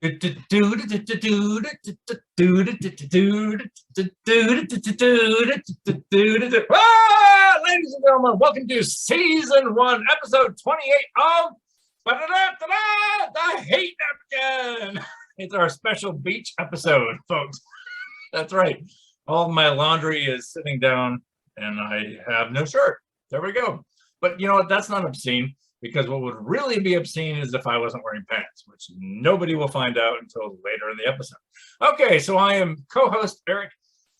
Ah, ladies and gentlemen, welcome to season 1, episode 28 of The Hate Napkin. It's our special beach episode, folks. That's right. All of my laundry is sitting down and I have no shirt. There we go. But you know what? That's not obscene, because what would really be obscene is if I wasn't wearing pants, which nobody will find out until later in the episode. Okay, so I am co-host Arik,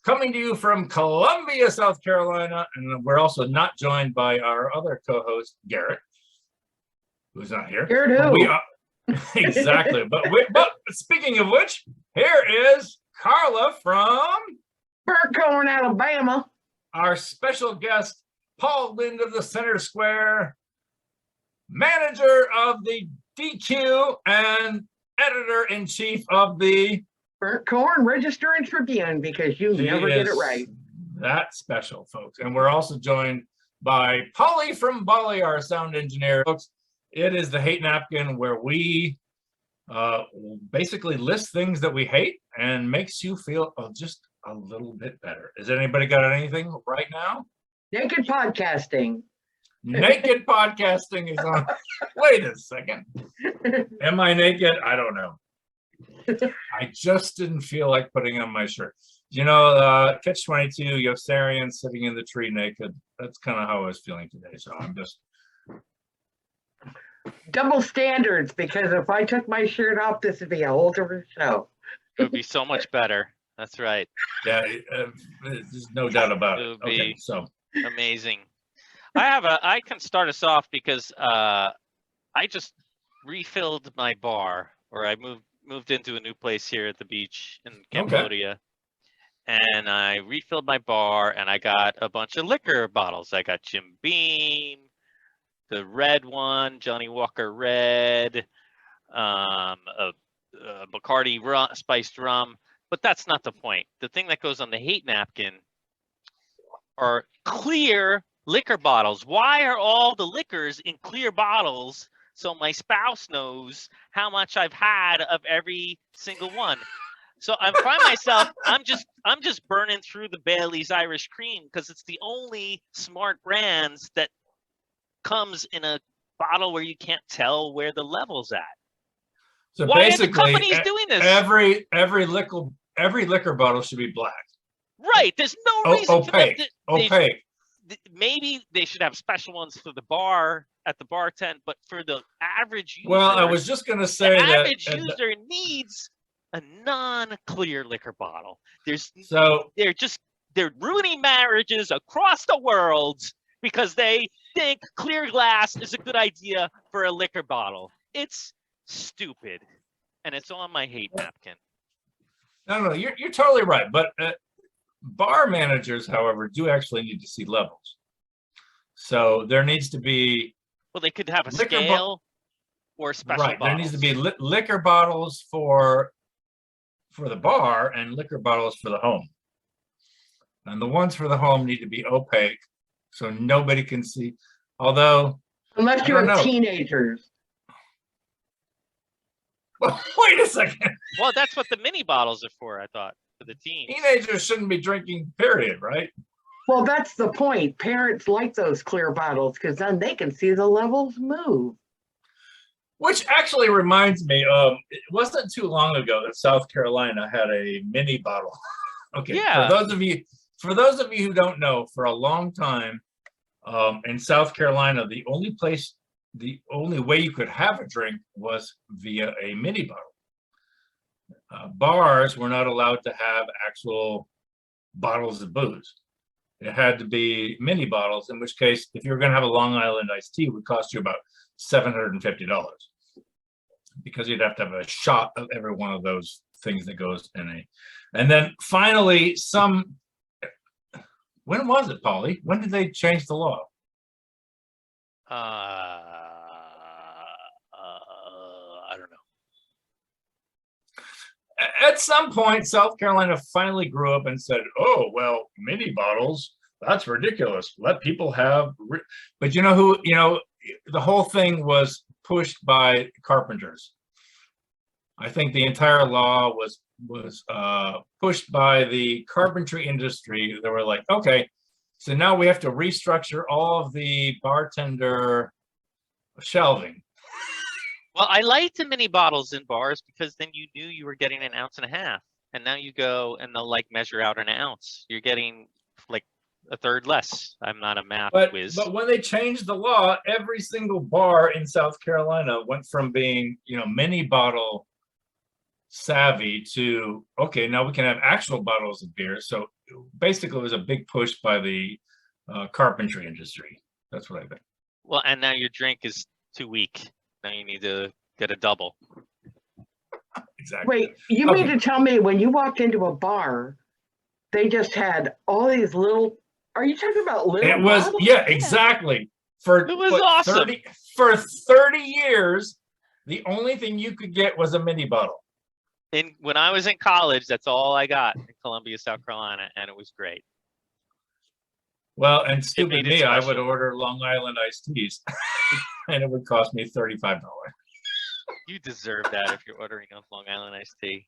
coming to you from Columbia, South Carolina, and we're also not joined by our other co-host, Garrett, who's not here. Garrett who? We are, exactly. But speaking of which, here is Carla from Burnt Korn, Alabama. Our special guest, Pauly of the Center Square, manager of the DQ and editor-in-chief of the Burnt Korn Register and Tribune, because you never get it right. That's special, folks. And we're also joined by Pauly from Bali, our sound engineer. Folks, it is the Hate Napkin, where we basically list things that we hate and makes you feel just a little bit better. Has anybody got anything right now? Naked podcasting. Naked podcasting is on. Wait a second. Am I naked? I don't know. I just didn't feel like putting on my shirt. You know, Catch-22, Yossarian sitting in the tree naked. That's kind of how I was feeling today. So I'm just. Double standards, because if I took my shirt off, this would be a whole different show. It would be so much better. That's right. Yeah, there's no doubt about it. It would Okay, be so amazing. I can start us off because I just refilled my bar, or I moved into a new place here at the beach in Cambodia. Okay. And I refilled my bar, and I got a bunch of liquor bottles. I got Jim Beam, the red one, Johnny Walker Red, a Bacardi spiced rum. But that's not the point. The thing that goes on the hate napkin are clear liquor bottles. Why are all the liquors in clear bottles so my spouse knows how much I've had of every single one? So I find myself, I'm just burning through the Bailey's Irish Cream, because it's the only smart brands that comes in a bottle where you can't tell where the level's at. So why basically, are the companies doing this? Every liquor bottle should be black. Right. There's no reason opaque. For them opaque. Maybe they should have special ones for the bar at the bar tent, but for the average user, well, I was just going to say the that average user needs a non-clear liquor bottle. They're ruining marriages across the world because they think clear glass is a good idea for a liquor bottle. It's stupid, and it's on my hate napkin. No, you're totally right. But bar managers, however, do actually need to see levels. So there needs to be. Well, they could have a scale or special right. bottles. There needs to be liquor bottles for the bar and liquor bottles for the home. And the ones for the home need to be opaque, so nobody can see. Although, unless you have teenagers. Well, wait a second. Well, that's what the mini bottles are for, I thought, for the teens. Teenagers shouldn't be drinking, period, right? Well, that's the point. Parents like those clear bottles because then they can see the levels move. Which actually reminds me of, it wasn't too long ago that South Carolina had a mini bottle. Okay, yeah. For those of you who don't know, for a long time in South Carolina, the only way you could have a drink was via a mini bottle. Bars were not allowed to have actual bottles of booze. It had to be mini bottles, in which case, if you were going to have a Long Island iced tea, it would cost you about $750, because you'd have to have a shot of every one of those things that goes in a. And then finally, when was it, Pauly? When did they change the law? I don't know. At some point, South Carolina finally grew up and said, "Oh, well, mini bottles, that's ridiculous. Let people have." But you know who? You know, the whole thing was pushed by carpenters. I think the entire law was pushed by the carpentry industry. They were like, okay, so now we have to restructure all of the bartender shelving. Well, I liked the mini bottles in bars because then you knew you were getting an ounce and a half. And now you go and they'll like measure out an ounce. You're getting like a third less. I'm not a math whiz. But when they changed the law, every single bar in South Carolina went from being, mini bottle savvy to, okay, now we can have actual bottles of beer. So basically it was a big push by the carpentry industry. That's what I think. Well, and now your drink is too weak. Now you need to get a double. Exactly. Wait, you mean to tell me when you walked into a bar, they just had all these little, are you talking about little It was, bottles? yeah, exactly. It was awesome. For 30 years, the only thing you could get was a mini bottle. When I was in college, that's all I got in Columbia, South Carolina, and it was great. Well, and stupid me, I would special. order Long Island iced teas, and it would cost me $35. You deserve that if you're ordering a Long Island iced tea.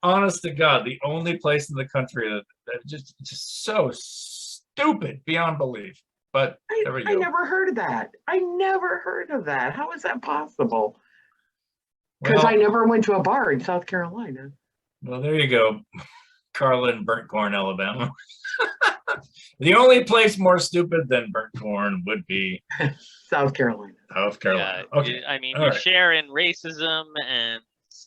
Honest to God, the only place in the country that just so stupid beyond belief. But there we go. I never heard of that. I never heard of that. How is that possible? Because I never went to a bar in South Carolina. Well, there you go. Carla in Burnt Korn, Alabama. The only place more stupid than Burnt Korn would be South Carolina. South Carolina. Yeah, Okay. You're sharing racism and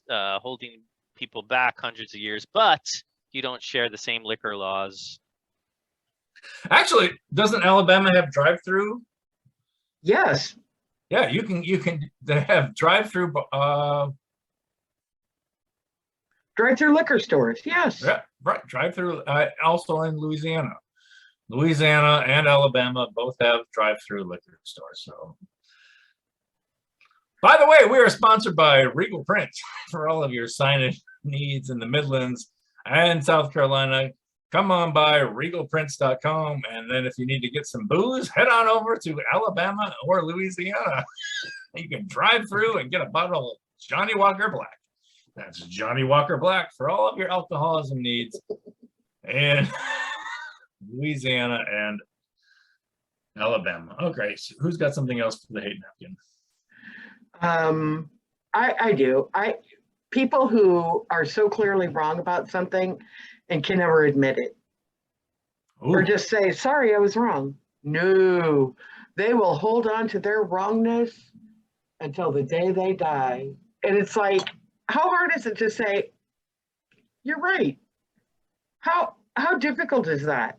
holding people back hundreds of years, but you don't share the same liquor laws. Actually, doesn't Alabama have drive-through? Yes. Yeah, you can. They have drive-through. Drive-through liquor stores. Yes. Yeah, right. Drive-through. Also in Louisiana. Louisiana and Alabama both have drive-through liquor stores. So, by the way, we are sponsored by Regal Prints for all of your signage needs in the Midlands and South Carolina. Come on by regalprints.com, and then if you need to get some booze, head on over to Alabama or Louisiana. You can drive through and get a bottle of Johnny Walker Black. That's Johnny Walker Black for all of your alcoholism needs in Louisiana and Alabama. Okay, so who's got something else for the hate napkin? I do. People who are so clearly wrong about something and can never admit it. Ooh. Or just say, sorry, I was wrong. No, they will hold on to their wrongness until the day they die. And it's like, how hard is it to say, you're right? How difficult is that?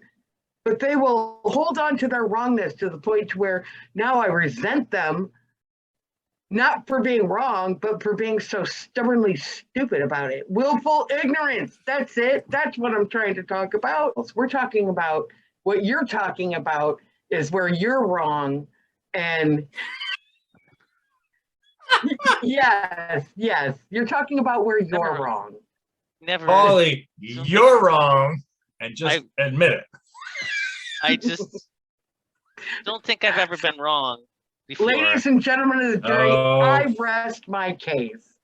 But they will hold on to their wrongness to the point where now I resent them, not for being wrong, but for being so stubbornly stupid about it. Willful ignorance. That's it. That's what I'm trying to talk about. We're talking about what you're talking about is where you're wrong. And yes, you're talking about where you're wrong. Never. Pauly, you're wrong, and just admit it. I just don't think I've ever been wrong before. Ladies and gentlemen of the jury, I rest my case.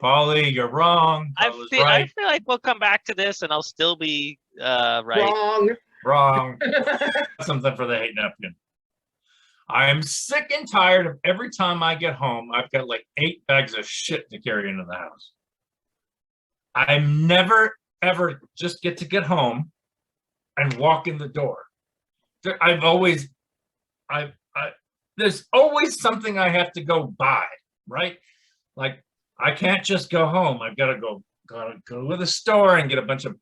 Pauly, you're wrong. I feel like we'll come back to this and I'll still be right. Wrong. Something for the hate napkin. I'm sick and tired of every time I get home, I've got like 8 bags of shit to carry into the house. I never, ever just get home and walk in the door. There's always something I have to go buy, right? Like I can't just go home. I've got to go to the store and get a bunch of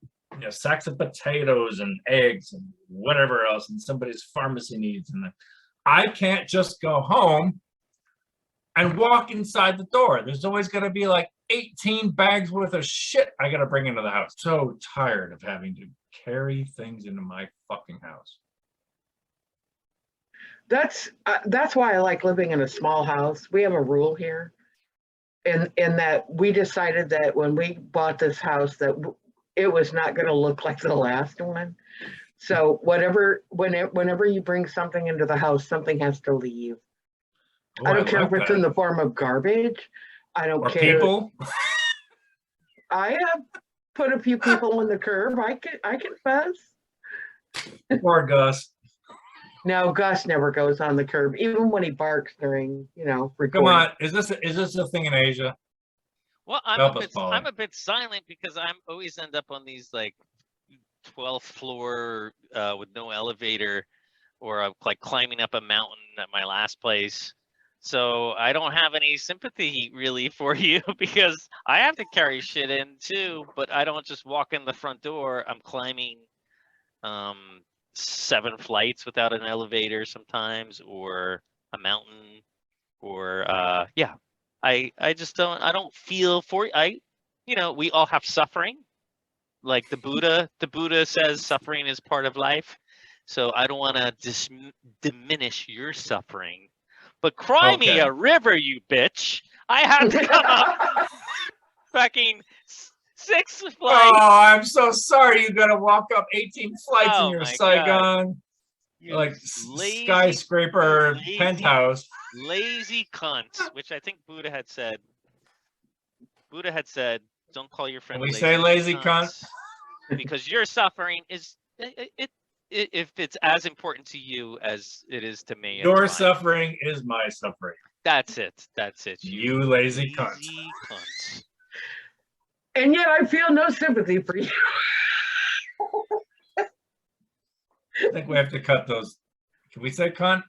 sacks of potatoes and eggs and whatever else, and somebody's pharmacy needs. And I can't just go home and walk inside the door. There's always going to be like 18 bags worth of shit I got to bring into the house. So tired of having to carry things into my fucking house. That's why I like living in a small house. We have a rule here, in that we decided that when we bought this house that it was not going to look like the last one. So whenever you bring something into the house, something has to leave. Oh, I don't care like if it's that. in the form of garbage. I don't Or care. people. I have put a few people on the curb. I confess. Or Gus. No, Gus never goes on the curb, even when he barks during, recording. Come on. Is this a thing in Asia? Well, Help us, Pauly. I'm a bit silent because I'm always end up on these like 12th floor with no elevator, or like climbing up a mountain at my last place. So I don't have any sympathy really for you because I have to carry shit in too, but I don't just walk in the front door. I'm climbing 7 flights without an elevator sometimes, or a mountain, or yeah. I just don't feel for we all have suffering. Like the Buddha says suffering is part of life. So I don't want to diminish your suffering. But cry me a river, you bitch. I had to come up fucking 6 flights. Oh, I'm so sorry. You got to walk up 18 flights in your my Saigon, God. skyscraper penthouse. Lazy cunt, which I think Buddha had said. Buddha had said, "Don't call your friend." Can we say lazy cunt? Because your suffering is if it's as important to you as it is to me. Your suffering is my suffering. That's it. You lazy cunt. And yet I feel no sympathy for you. I think we have to cut those. Can we say cunt?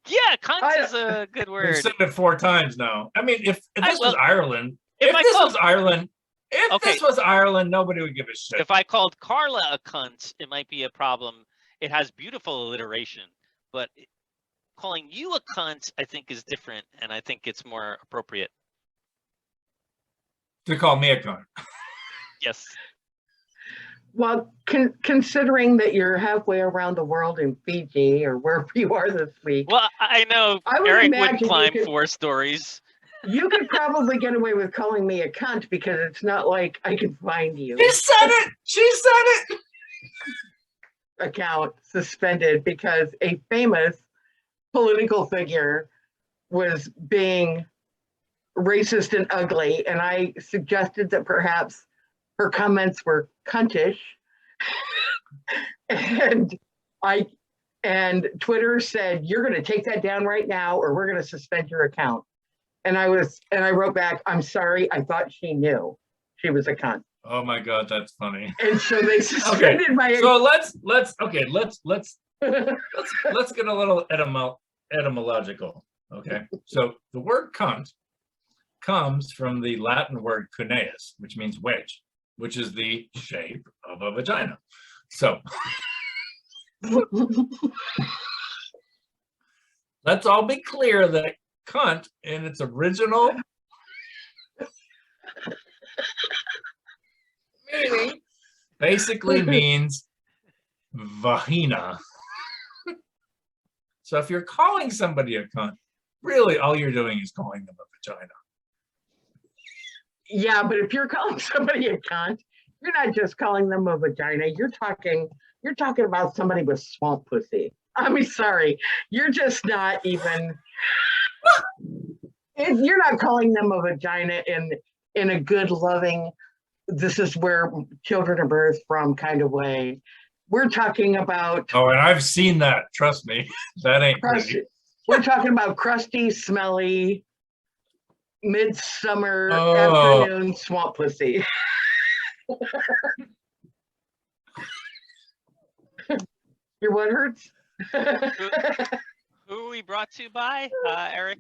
Yeah, cunt is a good word. We've said it 4 times now. I mean, if this was Ireland, if this was Ireland, nobody would give a shit. If I called Carla a cunt, it might be a problem. It has beautiful alliteration, but calling you a cunt, I think, is different, and I think it's more appropriate. To call me a cunt. Yes. Well, considering that you're halfway around the world in Fiji or wherever you are this week. Well, I know Arik would climb 4 stories. You could probably get away with calling me a cunt because it's not like I can find you. She said it. Account suspended because a famous political figure was being racist and ugly, and I suggested that perhaps her comments were cuntish, and Twitter said, "You're going to take that down right now, or we're going to suspend your account." And I wrote back, "I'm sorry, I thought she knew she was a cunt." Oh my God, that's funny. And so they suspended my. So let's get a little etymological. Okay, so the word cunt comes from the Latin word cuneus, which means wedge, which is the shape of a vagina. So let's all be clear that cunt in its original meaning basically means vagina. So if you're calling somebody a cunt, really all you're doing is calling them a vagina. Yeah, but if you're calling somebody a cunt, you're not just calling them a vagina. You're talking about somebody with swamp pussy. I mean, sorry, you're just not even. You're not calling them a vagina in a good, loving, this is where children are birthed from kind of way. We're talking about. Oh, and I've seen that. Trust me, that ain't crusty. We're talking about crusty, smelly, midsummer afternoon swamp pussy. Your what hurts? Who are we brought to by, Arik?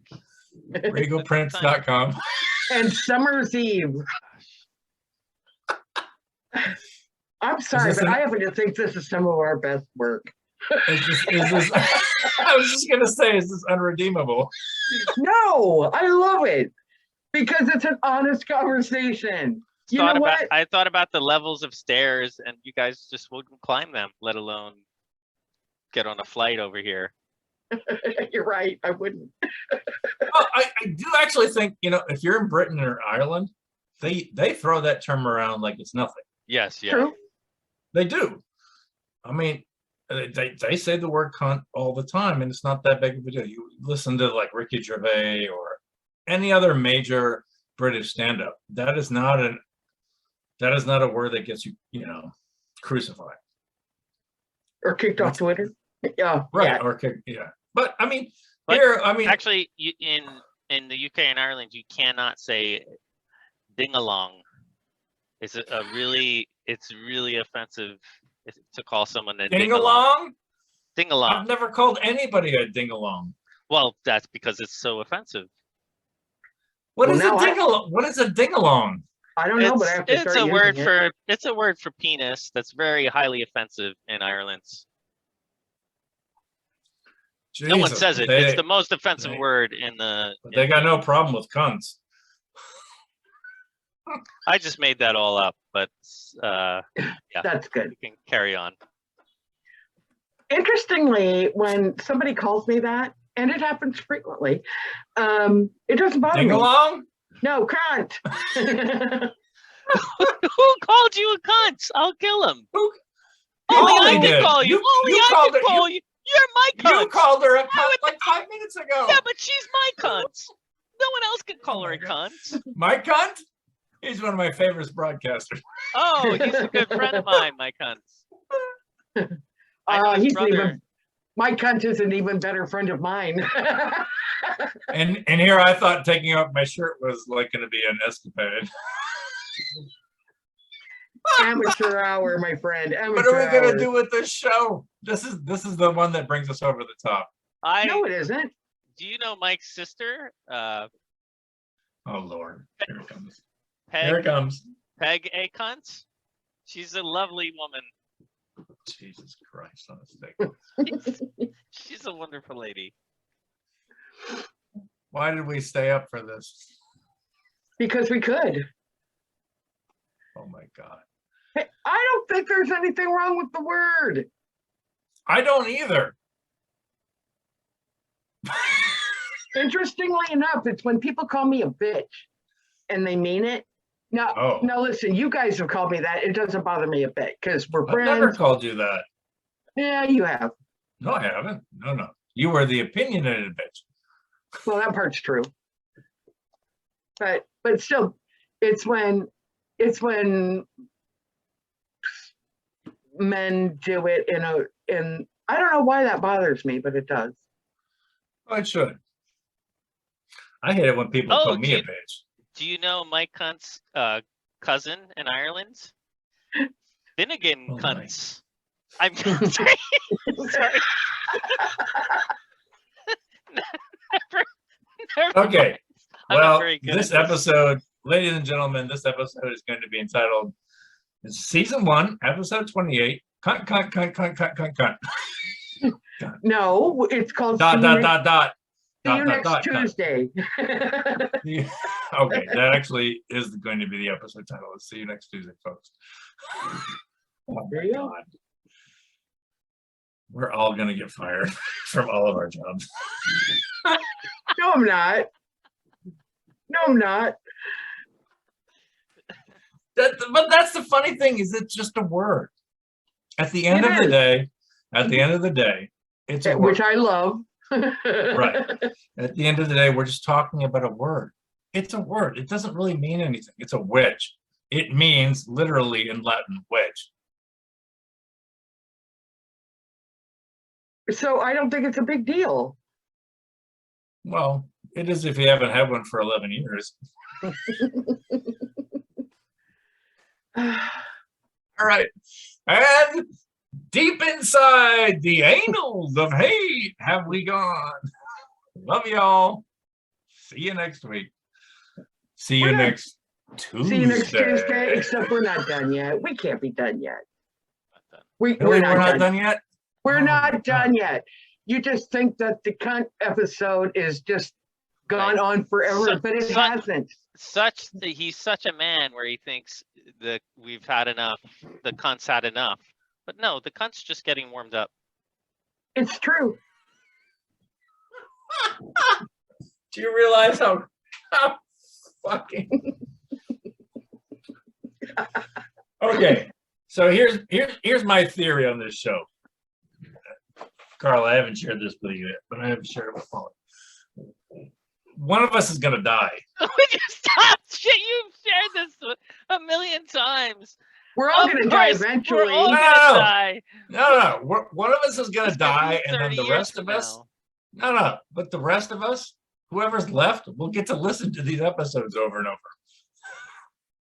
Regalprints.com. And Summer's Eve. I'm sorry, but I happen to think this is some of our best work. Is this, I was just going to say, is this unredeemable? No, I love it because it's an honest conversation. You know what? I thought about the levels of stairs, and you guys just wouldn't climb them, let alone get on a flight over here. You're right. I wouldn't. Well, I do actually think, if you're in Britain or Ireland, they throw that term around like it's nothing. Yes, yeah. True. They do. I mean, They say the word cunt all the time, and it's not that big of a deal. You listen to like Ricky Gervais or any other major British stand-up. That is not a word that gets you, crucified. Or kicked off Twitter. Yeah. Right. Yeah. Or kicked, yeah. But I mean, But actually, in the UK and Ireland, you cannot say dingalong. It's really offensive to call someone a dingalong. Dingalong. I've never called anybody a dingalong. Well, that's because it's so offensive. What is a dingalong? What is a dingalong? I don't know, but I have to start using it. It's a word for penis that's very highly offensive in Ireland. Jesus, no one says it. It's the most offensive word in the. They got no problem with cunts. I just made that all up, but yeah, that's good. You can carry on. Interestingly, when somebody calls me that, and it happens frequently, it doesn't bother me. Dingalong? No, cunt. Who called you a cunt? I'll kill him. Only I can call you. Only I can call you. You're my cunt. You called her a cunt like 5 minutes ago. Yeah, but she's my cunt. No one else can call her a cunt. My cunt? He's one of my favorite broadcasters. Oh, he's a good friend of mine, my cunt. My cunt is an even better friend of mine. and here I thought taking off my shirt was like going to be an escapade. Amateur hour, my friend. What are we going to do with this show? This is the one that brings us over the top. No, it isn't. Do you know Mike's sister? Oh Lord, here it comes. Here it comes. Peg a cunt. She's a lovely woman. Jesus Christ on a stick. She's a wonderful lady. Why did we stay up for this? Because we could. Oh my God. Hey, I don't think there's anything wrong with the word. I don't either. Interestingly enough, it's when people call me a bitch and they mean it. Now, listen, you guys have called me that. It doesn't bother me a bit because we're friends. I've never called you that. Yeah, you have. No, I haven't. No. You were the opinionated bitch. Well, that part's true. But still, it's when men do it in I don't know why that bothers me, but it does. Oh, it should. I hate it when people call me a bitch. Do you know Mike Cunt's cousin in Ireland? Finnegan Cunts. I'm sorry. Sorry. never okay. Well, this episode, ladies and gentlemen, this episode is going to be entitled Season 1, Episode 28. Cunt. No, it's called dot. See you next Tuesday. Okay, that actually is going to be the episode title. Let's see you next Tuesday, folks. Oh my God. We're all going to get fired from all of our jobs. No, I'm not. But that's the funny thing, is it's just a word. At the end of the day, it's a word. Which I love. Right. At the end of the day, we're just talking about a word. It's a word. It doesn't really mean anything. It's a wedge. It means literally in Latin, wedge. So I don't think it's a big deal. Well, it is if you haven't had one for 11 years. All right. And deep inside the annals of hate have we gone. Love y'all. See you next week. See you next Tuesday. Except we're not done yet. We can't be done yet. We're not done yet? We're not done yet. You just think that the cunt episode is just gone on forever, but it hasn't. He's such a man where he thinks that we've had enough, the cunt's had enough. But no, the cunt's just getting warmed up. It's true. Do you realize how fucking okay? So here's my theory on this show. Carla, I haven't shared this with you yet, but I have shared it with Pauly. One of us is gonna die. Would you stop? Shit, you've shared this a million times. We're all Of going to die course, eventually. We're all No, gonna no. die. No, one of us is gonna It's gonna die, be and then 30 the years rest from of us. now. No, but the rest of us, whoever's left, will get to listen to these episodes over and over.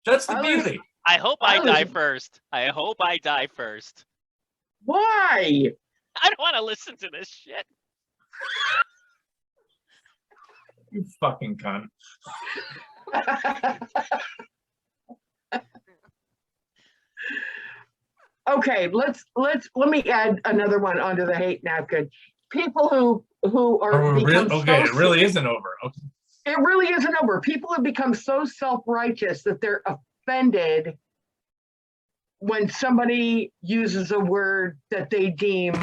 That's the beauty. I hope I die first. I hope I die first. Why? I don't want to listen to this shit. You fucking cunt. Okay, let me add another one onto the hate napkin. People who are Okay, it really isn't over. Okay. It really isn't over. People have become so self-righteous that they're offended when somebody uses a word that they deem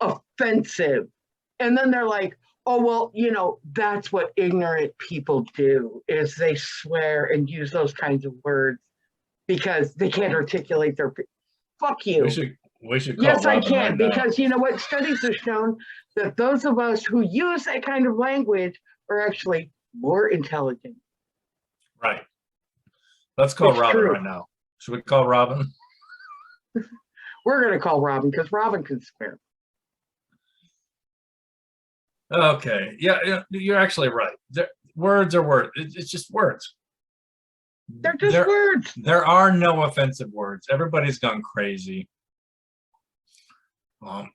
offensive. And then they're like, oh, well, you know, that's what ignorant people do, is they swear and use those kinds of words because they can't articulate their, fuck you. We should call Yes, I Robin can, right because you know what? Studies have shown that those of us who use that kind of language are actually more intelligent. Right. Let's call It's Robin true. right now. Should we call Robin? We're going to call Robin because Robin can swear. Okay. Yeah, you're actually right. Words are words. It's just words. They're just words. There are no offensive words. Everybody's gone crazy.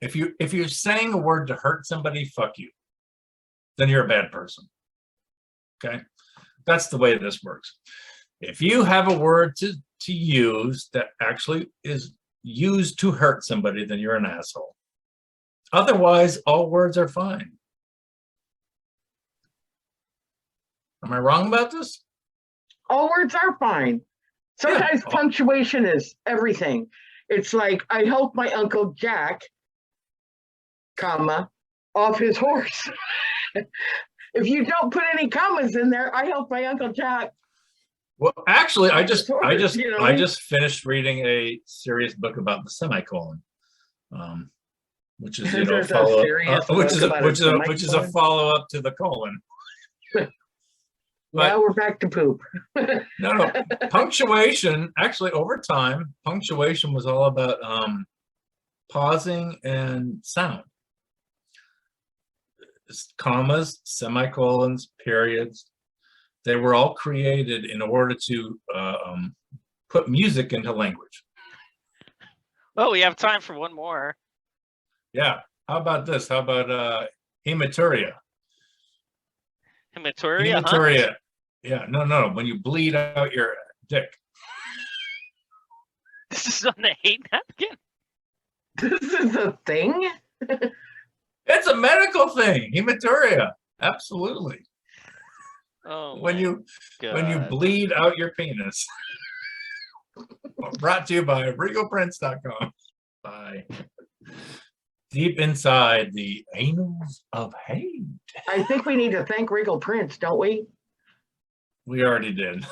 If you're saying a word to hurt somebody, fuck you. Then you're a bad person. Okay? That's the way this works. If you have a word to use that actually is used to hurt somebody, then you're an asshole. Otherwise, all words are fine. Am I wrong about this? All words are fine. Sometimes punctuation is everything. It's like, I helped my Uncle Jack, comma, off his horse. If you don't put any commas in there, I helped my Uncle Jack. Well, actually, I just You know? I just finished reading a serious book about the semicolon, which is follow up, which is a follow up to the colon. Now we're back to poop. No, punctuation. Actually, over time, punctuation was all about pausing and sound. Commas, semicolons, periods. They were all created in order to put music into language. Oh, we have time for one more. Yeah. How about this? How about hematuria? Hematuria? Hematuria. Yeah. No. When you bleed out your dick. This is on the hate napkin? This is a thing? It's a medical thing. Hematuria. Absolutely. Oh, when you bleed out your penis. Brought to you by regalprints.com. Bye. Deep inside the annals of hate. I think we need to thank Regal Prince, don't we? We already did.